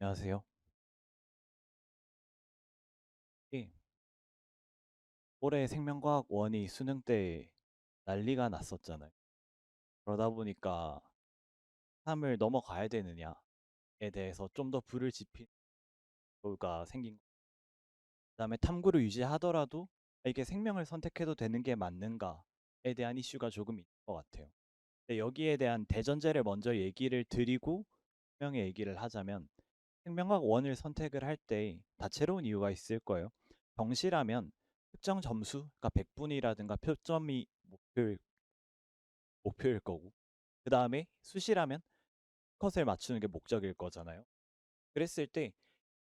안녕하세요. 예, 올해 생명과학 원이 수능 때 난리가 났었잖아요. 그러다 보니까 3을 넘어가야 되느냐에 대해서 좀 더 불을 지핀 가 생긴. 그다음에 탐구를 유지하더라도 이게 생명을 선택해도 되는 게 맞는가에 대한 이슈가 조금 있는 것 같아요. 근데 여기에 대한 대전제를 먼저 얘기를 드리고 생명의 얘기를 하자면 생명과학 원을 선택을 할 때 다채로운 이유가 있을 거예요. 정시라면 특정 점수, 그러니까 100분이라든가 표점이 목표일 거고, 그 다음에 수시라면 컷을 맞추는 게 목적일 거잖아요. 그랬을 때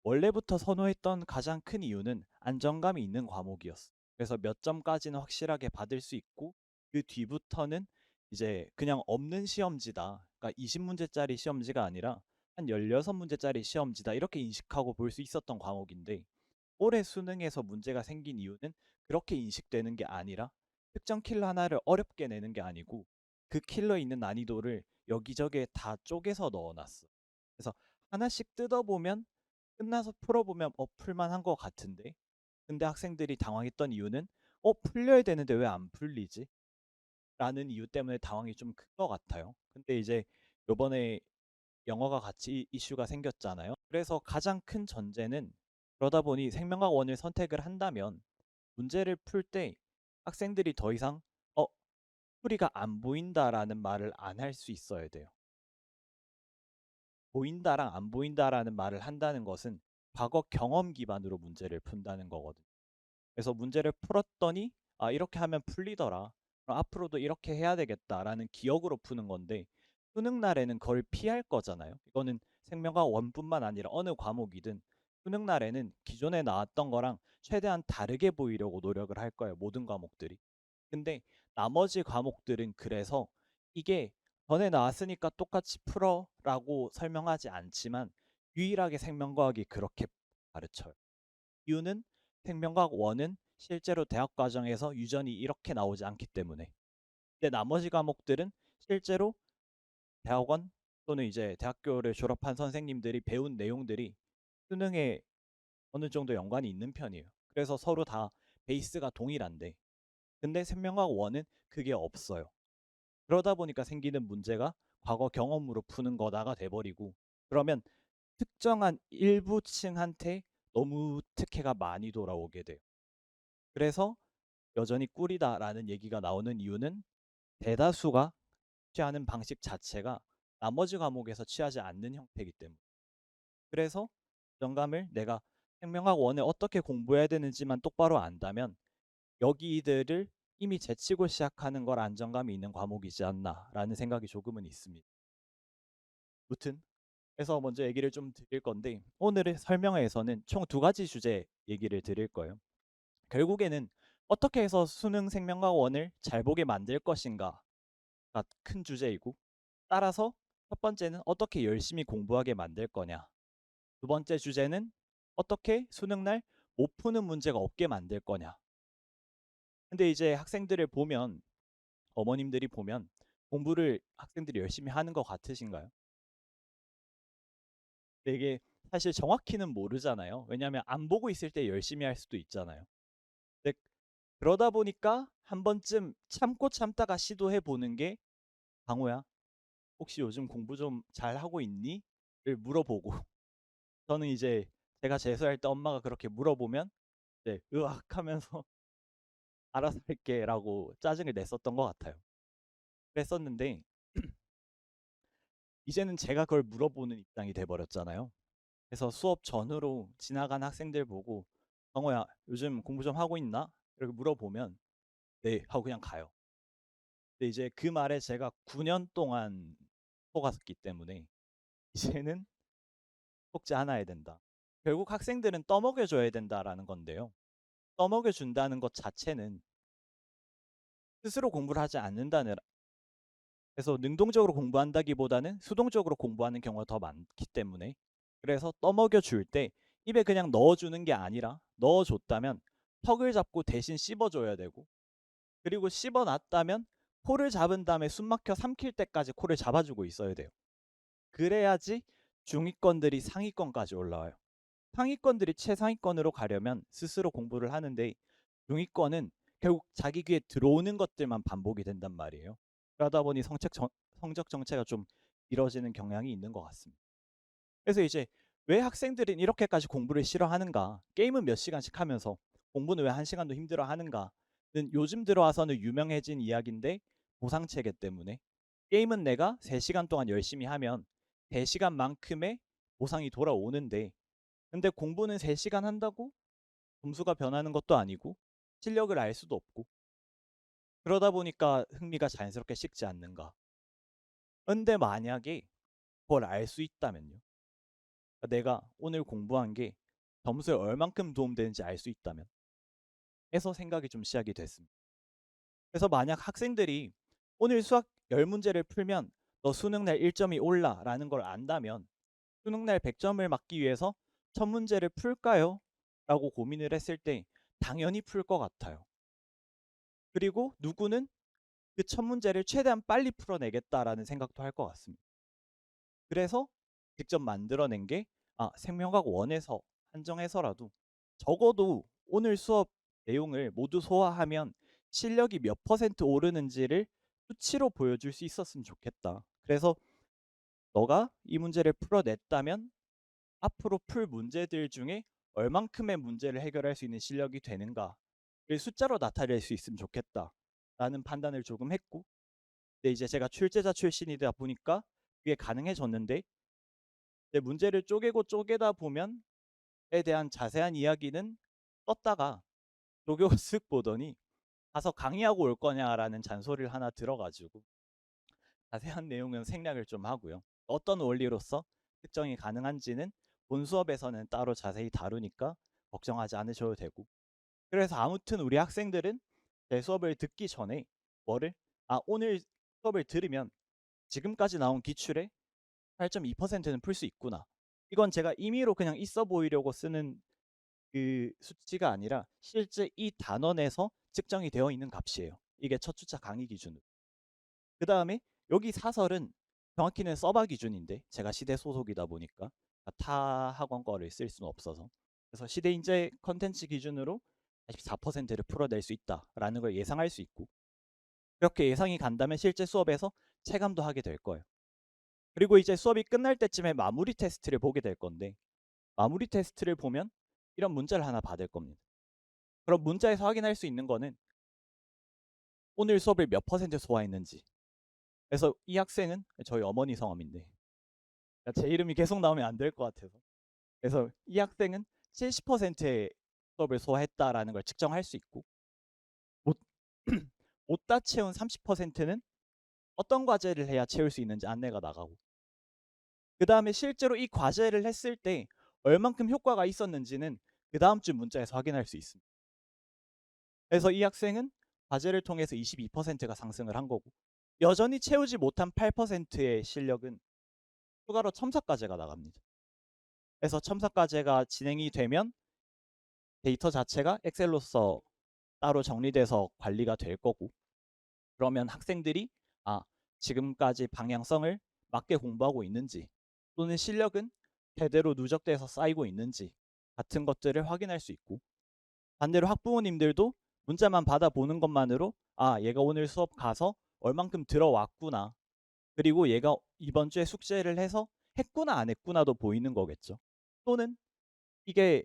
원래부터 선호했던 가장 큰 이유는 안정감이 있는 과목이었어. 그래서 몇 점까지는 확실하게 받을 수 있고 그 뒤부터는 이제 그냥 없는 시험지다. 그러니까 20문제짜리 시험지가 아니라 한 16문제짜리 시험지다. 이렇게 인식하고 볼 수 있었던 과목인데 올해 수능에서 문제가 생긴 이유는 그렇게 인식되는 게 아니라 특정 킬러 하나를 어렵게 내는 게 아니고 그 킬러에 있는 난이도를 여기저기에 다 쪼개서 넣어놨어. 그래서 하나씩 뜯어보면 끝나서 풀어보면 풀만한 것 같은데 근데 학생들이 당황했던 이유는 풀려야 되는데 왜 안 풀리지? 라는 이유 때문에 당황이 좀 큰 것 같아요. 근데 이제 요번에 영어가 같이 이슈가 생겼잖아요. 그래서 가장 큰 전제는 그러다 보니 생명과학원을 선택을 한다면 문제를 풀 때 학생들이 더 이상 어 풀이가 안 보인다라는 말을 안 할 수 있어야 돼요. 보인다랑 안 보인다라는 말을 한다는 것은 과거 경험 기반으로 문제를 푼다는 거거든요. 그래서 문제를 풀었더니 아 이렇게 하면 풀리더라. 그럼 앞으로도 이렇게 해야 되겠다라는 기억으로 푸는 건데 수능 날에는 그걸 피할 거잖아요. 이거는 생명과학 원뿐만 아니라 어느 과목이든 수능 날에는 기존에 나왔던 거랑 최대한 다르게 보이려고 노력을 할 거예요. 모든 과목들이. 근데 나머지 과목들은 그래서 이게 전에 나왔으니까 똑같이 풀어라고 설명하지 않지만 유일하게 생명과학이 그렇게 가르쳐요. 이유는 생명과학 원은 실제로 대학 과정에서 유전이 이렇게 나오지 않기 때문에. 근데 나머지 과목들은 실제로 대학원 또는 이제 대학교를 졸업한 선생님들이 배운 내용들이 수능에 어느 정도 연관이 있는 편이에요. 그래서 서로 다 베이스가 동일한데 근데 생명과학 원은 그게 없어요. 그러다 보니까 생기는 문제가 과거 경험으로 푸는 거다가 돼버리고 그러면 특정한 일부 층한테 너무 특혜가 많이 돌아오게 돼요. 그래서 여전히 꿀이다라는 얘기가 나오는 이유는 대다수가 취하는 방식 자체가 나머지 과목에서 취하지 않는 형태이기 때문에. 그래서 정감을 내가 생명학 원을 어떻게 공부해야 되는지만 똑바로 안다면 여기들을 이미 제치고 시작하는 걸 안정감이 있는 과목이지 않나라는 생각이 조금은 있습니다. 무튼 그래서 먼저 얘기를 좀 드릴 건데 오늘의 설명회에서는 총 두 가지 주제 얘기를 드릴 거예요. 결국에는 어떻게 해서 수능 생명과학원을 잘 보게 만들 것인가가 큰 주제이고 따라서 첫 번째는 어떻게 열심히 공부하게 만들 거냐. 두 번째 주제는 어떻게 수능날 못 푸는 문제가 없게 만들 거냐. 근데 이제 학생들을 보면 어머님들이 보면 공부를 학생들이 열심히 하는 것 같으신가요? 근데 이게 사실 정확히는 모르잖아요. 왜냐하면 안 보고 있을 때 열심히 할 수도 있잖아요. 근데 그러다 보니까 한 번쯤 참고 참다가 시도해 보는 게 강호야, 혹시 요즘 공부 좀 잘하고 있니? 를 물어보고 저는 이제 제가 재수할 때 엄마가 그렇게 물어보면 네, 으악 하면서 알아서 할게 라고 짜증을 냈었던 것 같아요. 그랬었는데 이제는 제가 그걸 물어보는 입장이 돼버렸잖아요. 그래서 수업 전후로 지나간 학생들 보고 강호야 요즘 공부 좀 하고 있나? 이렇게 물어보면 네 하고 그냥 가요. 근데 이제 그 말에 제가 9년 동안 속았기 때문에 이제는 속지 않아야 된다. 결국 학생들은 떠먹여줘야 된다라는 건데요. 떠먹여준다는 것 자체는 스스로 공부를 하지 않는다는, 그래서 능동적으로 공부한다기보다는 수동적으로 공부하는 경우가 더 많기 때문에 그래서 떠먹여줄 때 입에 그냥 넣어주는 게 아니라 넣어줬다면 턱을 잡고 대신 씹어줘야 되고 그리고 씹어놨다면 코를 잡은 다음에 숨 막혀 삼킬 때까지 코를 잡아주고 있어야 돼요. 그래야지 중위권들이 상위권까지 올라와요. 상위권들이 최상위권으로 가려면 스스로 공부를 하는데 중위권은 결국 자기 귀에 들어오는 것들만 반복이 된단 말이에요. 그러다 보니 성적 정체가 좀 길어지는 경향이 있는 것 같습니다. 그래서 이제 왜 학생들은 이렇게까지 공부를 싫어하는가? 게임은 몇 시간씩 하면서 공부는 왜 한 시간도 힘들어 하는가는 요즘 들어와서는 유명해진 이야기인데 보상 체계 때문에 게임은 내가 3시간 동안 열심히 하면 3시간만큼의 보상이 돌아오는데 근데 공부는 3시간 한다고 점수가 변하는 것도 아니고 실력을 알 수도 없고 그러다 보니까 흥미가 자연스럽게 식지 않는가. 근데 만약에 그걸 알 수 있다면요. 내가 오늘 공부한 게 점수에 얼만큼 도움되는지 알 수 있다면 해서 생각이 좀 시작이 됐습니다. 그래서 만약 학생들이 오늘 수학 10문제를 풀면 너 수능날 1점이 올라 라는 걸 안다면 수능날 100점을 맞기 위해서 1000문제를 풀까요? 라고 고민을 했을 때 당연히 풀 것 같아요. 그리고 누구는 그 1000문제를 최대한 빨리 풀어내겠다라는 생각도 할 것 같습니다. 그래서 직접 만들어낸 게 생명과학 원에서 한정해서라도 적어도 오늘 수업 내용을 모두 소화하면 실력이 몇 퍼센트 오르는지를 수치로 보여줄 수 있었으면 좋겠다. 그래서 너가 이 문제를 풀어냈다면 앞으로 풀 문제들 중에 얼만큼의 문제를 해결할 수 있는 실력이 되는가를 숫자로 나타낼 수 있으면 좋겠다라는 판단을 조금 했고 근데 이제 제가 출제자 출신이다 보니까 그게 가능해졌는데 문제를 쪼개고 쪼개다 보면 에 대한 자세한 이야기는 떴다가 조교 쓱 보더니 가서 강의하고 올 거냐라는 잔소리를 하나 들어가지고 자세한 내용은 생략을 좀 하고요. 어떤 원리로서 특정이 가능한지는 본 수업에서는 따로 자세히 다루니까 걱정하지 않으셔도 되고 그래서 아무튼 우리 학생들은 제 수업을 듣기 전에 뭐를 오늘 수업을 들으면 지금까지 나온 기출의 8.2%는 풀 수 있구나. 이건 제가 임의로 그냥 있어 보이려고 쓰는 그 수치가 아니라 실제 이 단원에서 측정이 되어 있는 값이에요. 이게 첫 주차 강의 기준으로. 그 다음에 여기 사설은 정확히는 서바 기준인데 제가 시대 소속이다 보니까 타 학원 거를 쓸 수는 없어서 그래서 시대 인재 컨텐츠 기준으로 84%를 풀어낼 수 있다라는 걸 예상할 수 있고 그렇게 예상이 간다면 실제 수업에서 체감도 하게 될 거예요. 그리고 이제 수업이 끝날 때쯤에 마무리 테스트를 보게 될 건데 마무리 테스트를 보면 이런 문자를 하나 받을 겁니다. 그럼 문자에서 확인할 수 있는 거는 오늘 수업을 몇 퍼센트 소화했는지. 그래서 이 학생은 저희 어머니 성함인데 제 이름이 계속 나오면 안 될 것 같아서. 그래서 이 학생은 70%의 수업을 소화했다라는 걸 측정할 수 있고 못, 못다 채운 30%는 어떤 과제를 해야 채울 수 있는지 안내가 나가고 그 다음에 실제로 이 과제를 했을 때 얼만큼 효과가 있었는지는 그 다음 주 문자에서 확인할 수 있습니다. 그래서 이 학생은 과제를 통해서 22%가 상승을 한 거고 여전히 채우지 못한 8%의 실력은 추가로 첨삭과제가 나갑니다. 그래서 첨삭과제가 진행이 되면 데이터 자체가 엑셀로서 따로 정리돼서 관리가 될 거고 그러면 학생들이 지금까지 방향성을 맞게 공부하고 있는지 또는 실력은 제대로 누적돼서 쌓이고 있는지 같은 것들을 확인할 수 있고 반대로 학부모님들도 문자만 받아보는 것만으로 얘가 오늘 수업 가서 얼만큼 들어왔구나 그리고 얘가 이번 주에 숙제를 해서 했구나 안 했구나도 보이는 거겠죠. 또는 이게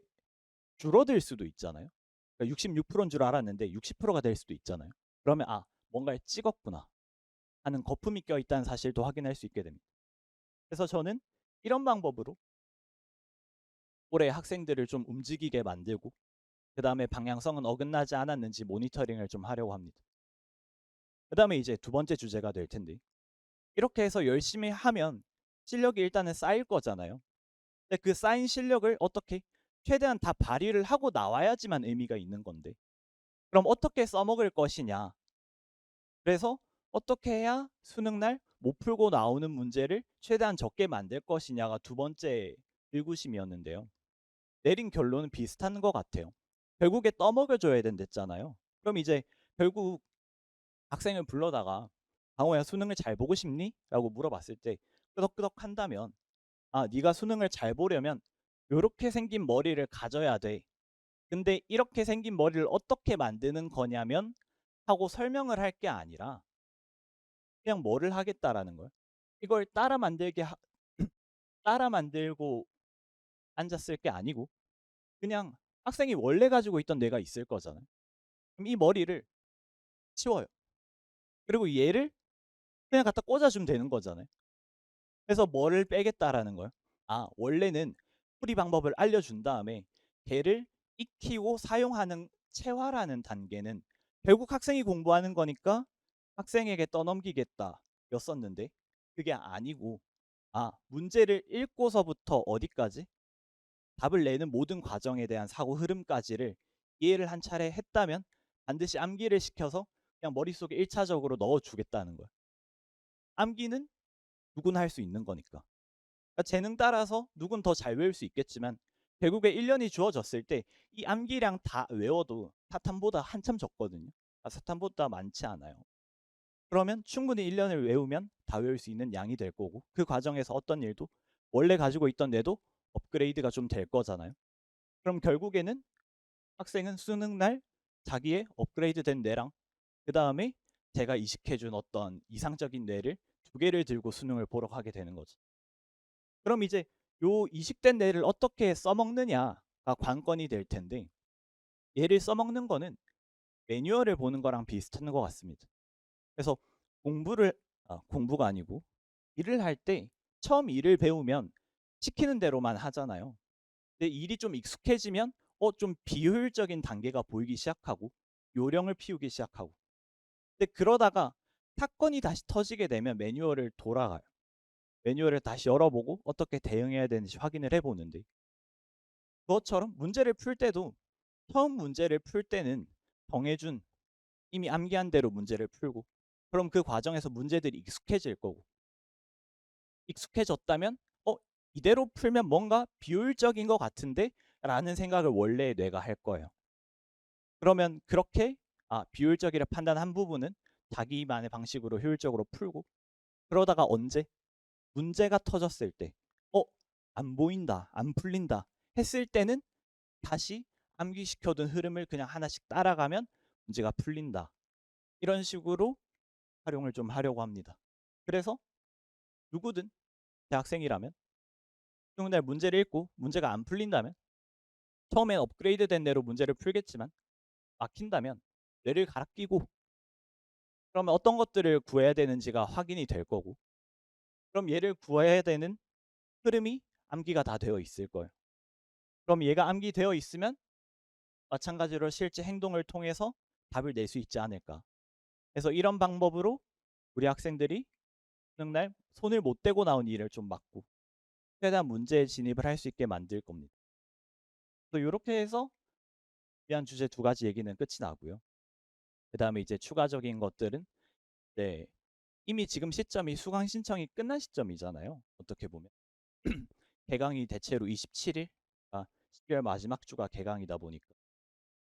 줄어들 수도 있잖아요. 그러니까 66%인 줄 알았는데 60%가 될 수도 있잖아요. 그러면 뭔가를 찍었구나 하는 거품이 껴있다는 사실도 확인할 수 있게 됩니다. 그래서 저는 이런 방법으로 올해 학생들을 좀 움직이게 만들고 그 다음에 방향성은 어긋나지 않았는지 모니터링을 좀 하려고 합니다. 그 다음에 이제 두 번째 주제가 될 텐데 이렇게 해서 열심히 하면 실력이 일단은 쌓일 거잖아요. 근데 그 쌓인 실력을 어떻게 최대한 다 발휘를 하고 나와야지만 의미가 있는 건데 그럼 어떻게 써먹을 것이냐. 그래서 어떻게 해야 수능날 못 풀고 나오는 문제를 최대한 적게 만들 것이냐가 두 번째 의구심이었는데요. 내린 결론은 비슷한 것 같아요. 결국에 떠먹여줘야 된댔잖아요. 그럼 이제 결국 학생을 불러다가 강호야 수능을 잘 보고 싶니? 라고 물어봤을 때 끄덕끄덕 한다면 네가 수능을 잘 보려면 요렇게 생긴 머리를 가져야 돼. 근데 이렇게 생긴 머리를 어떻게 만드는 거냐면 하고 설명을 할 게 아니라 그냥 뭐를 하겠다라는 거예요. 이걸 따라 만들고 앉았을 게 아니고 그냥 학생이 원래 가지고 있던 뇌가 있을 거잖아요. 그럼 이 머리를 치워요. 그리고 얘를 그냥 갖다 꽂아주면 되는 거잖아요. 그래서 뭐를 빼겠다라는 거예요. 원래는 풀이 방법을 알려준 다음에 걔를 익히고 사용하는 체화라는 단계는 결국 학생이 공부하는 거니까 학생에게 떠넘기겠다 였었는데 그게 아니고 문제를 읽고서부터 어디까지 답을 내는 모든 과정에 대한 사고 흐름까지를 이해를 한 차례 했다면 반드시 암기를 시켜서 그냥 머릿속에 1차적으로 넣어주겠다는 거예요. 암기는 누구나 할 수 있는 거니까. 그러니까 재능 따라서 누군 더 잘 외울 수 있겠지만 결국에 1년이 주어졌을 때 이 암기량 다 외워도 사탐보다 한참 적거든요. 사탐보다 많지 않아요. 그러면 충분히 1년을 외우면 다 외울 수 있는 양이 될 거고 그 과정에서 어떤 일도 원래 가지고 있던 뇌도 업그레이드가 좀 될 거잖아요. 그럼 결국에는 학생은 수능 날 자기의 업그레이드된 뇌랑 그 다음에 제가 이식해준 어떤 이상적인 뇌를 두 개를 들고 수능을 보러 가게 되는 거죠. 그럼 이제 요 이식된 뇌를 어떻게 써먹느냐가 관건이 될 텐데 얘를 써먹는 거는 매뉴얼을 보는 거랑 비슷한 것 같습니다. 그래서 공부가 아니고 일을 할 때 처음 일을 배우면 시키는 대로만 하잖아요. 근데 일이 좀 익숙해지면 좀 비효율적인 단계가 보이기 시작하고 요령을 피우기 시작하고 근데 그러다가 사건이 다시 터지게 되면 매뉴얼을 돌아가요. 매뉴얼을 다시 열어보고 어떻게 대응해야 되는지 확인을 해보는데 그것처럼 문제를 풀 때도 처음 문제를 풀 때는 정해준 이미 암기한 대로 문제를 풀고 그럼 그 과정에서 문제들이 익숙해질 거고 익숙해졌다면 이대로 풀면 뭔가 비효율적인 것 같은데 라는 생각을 원래 뇌가 할 거예요. 그러면 그렇게 비효율적이라 판단한 부분은 자기만의 방식으로 효율적으로 풀고 그러다가 언제 문제가 터졌을 때 안 보인다 안 풀린다 했을 때는 다시 암기시켜둔 흐름을 그냥 하나씩 따라가면 문제가 풀린다 이런 식으로 활용을 좀 하려고 합니다. 그래서 누구든 대학생이라면 수능날 문제를 읽고 문제가 안 풀린다면 처음엔 업그레이드 된 대로 문제를 풀겠지만 막힌다면 뇌를 갈아 끼고 그러면 어떤 것들을 구해야 되는지가 확인이 될 거고 그럼 얘를 구해야 되는 흐름이 암기가 다 되어 있을 거예요. 그럼 얘가 암기되어 있으면 마찬가지로 실제 행동을 통해서 답을 낼 수 있지 않을까. 그래서 이런 방법으로 우리 학생들이 수능날 손을 못 대고 나온 일을 좀 막고 최대한 문제에 진입을 할 수 있게 만들 겁니다. 그래서 이렇게 해서 위한 주제 두 가지 얘기는 끝이 나고요. 그 다음에 이제 추가적인 것들은 네, 이미 지금 시점이 수강 신청이 끝난 시점이잖아요. 어떻게 보면 개강이 대체로 27일, 12월 마지막 주가 개강이다 보니까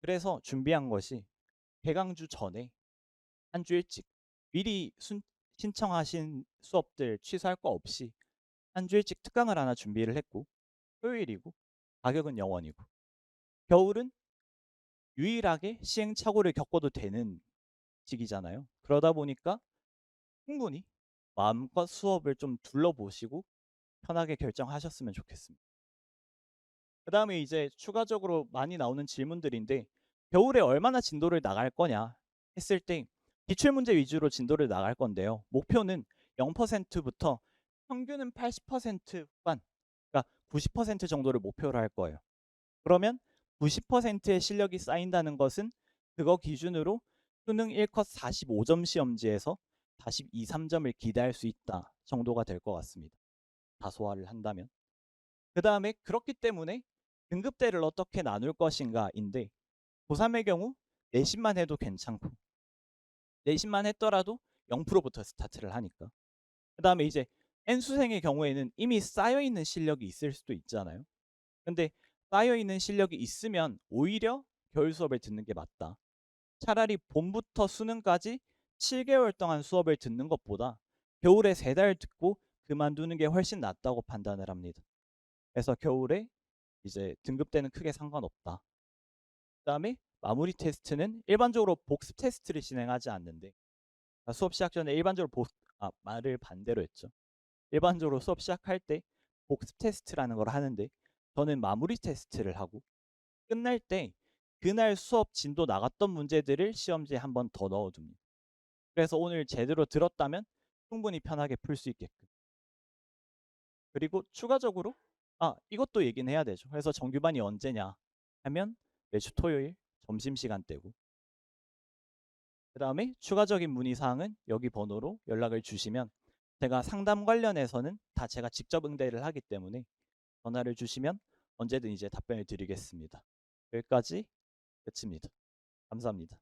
그래서 준비한 것이 개강주 전에 한 주 일찍 미리 신청하신 수업들 취소할 거 없이 한 주 일찍 특강을 하나 준비를 했고 토요일이고 가격은 0원이고 겨울은 유일하게 시행착오를 겪어도 되는 시기잖아요. 그러다 보니까 충분히 마음껏 수업을 좀 둘러보시고 편하게 결정하셨으면 좋겠습니다. 그 다음에 이제 추가적으로 많이 나오는 질문들인데 겨울에 얼마나 진도를 나갈 거냐 했을 때 기출문제 위주로 진도를 나갈 건데요. 목표는 0%부터 평균은 80% 후반, 그러니까 90% 정도를 목표로 할 거예요. 그러면 90%의 실력이 쌓인다는 것은 그거 기준으로 수능 1컷 45점 시험지에서 42, 3점을 기대할 수 있다 정도가 될 것 같습니다. 다소화를 한다면. 그 다음에 그렇기 때문에 등급대를 어떻게 나눌 것인가인데 고3의 경우 내신만 해도 괜찮고 내신만 했더라도 0%부터 스타트를 하니까 그 다음에 이제 N수생의 경우에는 이미 쌓여있는 실력이 있을 수도 있잖아요. 근데 쌓여있는 실력이 있으면 오히려 겨울 수업을 듣는 게 맞다. 차라리 봄부터 수능까지 7개월 동안 수업을 듣는 것보다 겨울에 3달 듣고 그만두는 게 훨씬 낫다고 판단을 합니다. 그래서 겨울에 이제 등급 때는 크게 상관없다. 그다음에 마무리 테스트는 일반적으로 복습 테스트를 진행하지 않는데, 수업 시작 전에 일반적으로 말을 반대로 했죠. 일반적으로 수업 시작할 때 복습 테스트라는 걸 하는데, 저는 마무리 테스트를 하고 끝날 때 그날 수업 진도 나갔던 문제들을 시험지에 한 번 더 넣어둡니다. 그래서 오늘 제대로 들었다면 충분히 편하게 풀 수 있게끔. 그리고 추가적으로 이것도 얘기는 해야 되죠. 그래서 정규반이 언제냐 하면 매주 토요일 점심시간 때고, 그 다음에 추가적인 문의사항은 여기 번호로 연락을 주시면 제가 상담 관련해서는 다 제가 직접 응대를 하기 때문에 전화를 주시면 언제든 이제 답변을 드리겠습니다. 여기까지 끝입니다. 감사합니다.